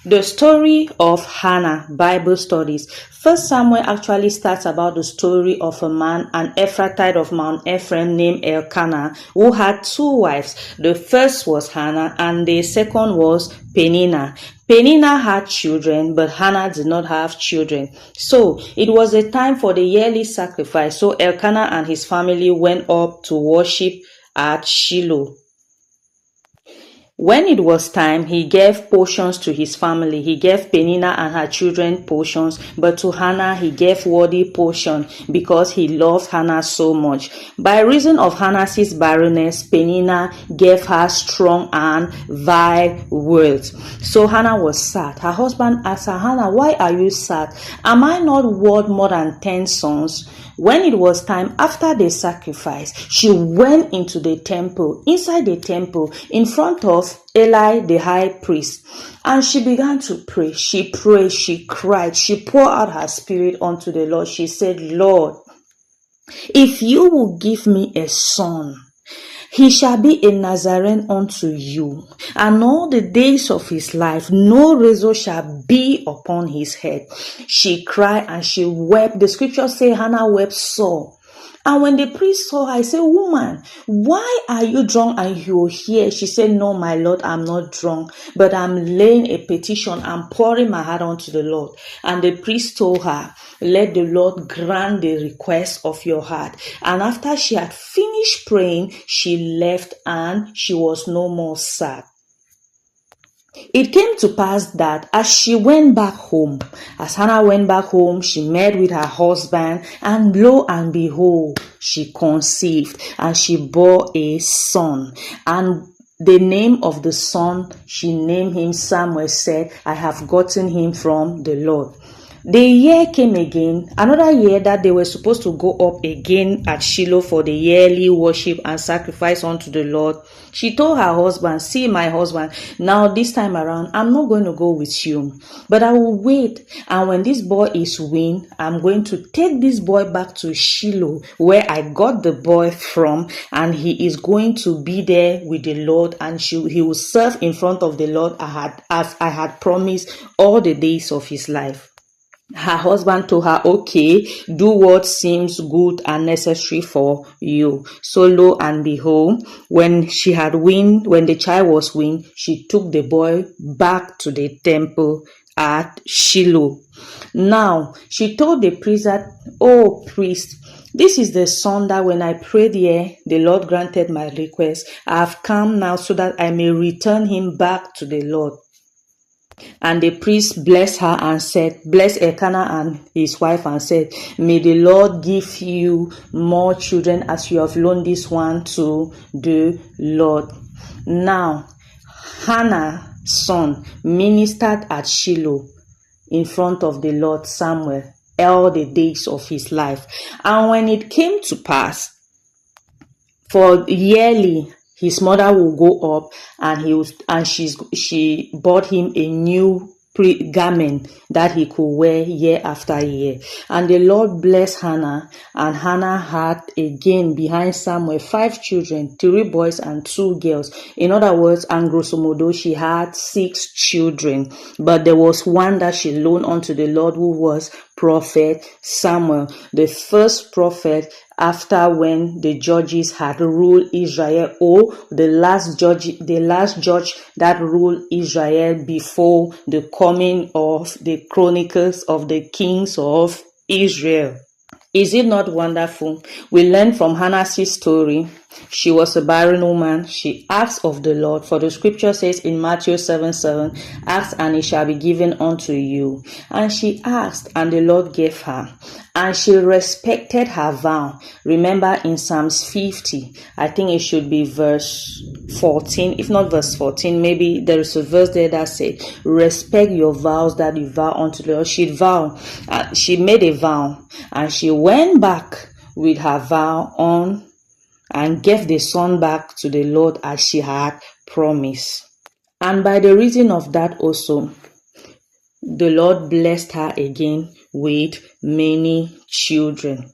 The story of Hannah Bible studies. First Samuel actually starts about the story of a man, an Ephrathite of Mount Ephraim named Elkanah, who had two wives. The first was Hannah and the second was Peninnah. Peninnah had children, but Hannah did not have children. So it was a time for the yearly sacrifice. So Elkanah and his family went up to worship at Shiloh. When it was time, he gave portions to his family. He gave Peninnah and her children portions, but to Hannah he gave worthy portion because he loved Hannah so much. By reason of Hannah's barrenness, Peninnah gave her strong and vile words. So Hannah was sad. Her husband asked her, "Hannah, why are you sad? Am I not worth more than 10 sons?" When it was time after the sacrifice, she went into the temple, inside the temple, in front of Eli the high priest, and she began to pray. She prayed, she cried, she poured out her spirit unto the Lord. She said, "Lord, if you will give me a son, he shall be a Nazarene unto you, and all the days of his life no razor shall be upon his head." She cried and she wept. The scriptures say Hannah wept sore. And when the priest saw her, I said, "Woman, why are you drunk and you're here?" She said, "No, my Lord, I'm not drunk, but I'm laying a petition. I'm pouring my heart unto the Lord." And the priest told her, "Let the Lord grant the request of your heart." And after she had finished praying, she left and she was no more sad. It came to pass that as she went back home, as Hannah went back home, she met with her husband, and lo and behold, she conceived and she bore a son. And the name of the son, she named him Samuel, said, "I have gotten him from the Lord." The year came again, another year that they were supposed to go up again at Shiloh for the yearly worship and sacrifice unto the Lord. She told her husband, "See, my husband, now this time around, I'm not going to go with you, but I will wait. And when this boy is weaned, I'm going to take this boy back to Shiloh, where I got the boy from, and he is going to be there with the Lord, and he will serve in front of the Lord as I had promised all the days of his life." Her husband told her, "Okay, do what seems good and necessary for you." So lo and behold, when the child was weaned, she took the boy back to the temple at Shiloh. Now, she told the priest that, "Oh, priest, this is the son that when I prayed here, the Lord granted my request. I have come now so that I may return him back to the Lord." And the priest blessed her and said, blessed Elkanah and his wife and said, "May the Lord give you more children as you have loaned this one to the Lord." Now, Hannah's son ministered at Shiloh in front of the Lord Samuel all the days of his life. And when it came to pass, for yearly, his mother will go up and she bought him a new garment that he could wear year after year. And the Lord blessed Hannah, and Hannah had again behind Samuel 5 children, 3 boys and 2 girls. In other words, and grosso modo, she had 6 children, but there was one that she loaned unto the Lord, who was Prophet Samuel, the first prophet after when the judges had ruled Israel, or the last judge that ruled Israel before the coming of the chronicles of the kings of Israel. Is it not wonderful? We learn from Hannah's story. She was a barren woman. She asked of the Lord, for the scripture says in Matthew 7:7, "Ask and it shall be given unto you." And she asked, and the Lord gave her. And she respected her vow. Remember in Psalms 50, I think it should be verse 14, if not verse 14, maybe there is a verse there that says, "Respect your vows that you vow unto the Lord." She made a vow, and she went back with her vow on and gave the son back to the Lord as she had promised. And by the reason of that also, the Lord blessed her again with many children.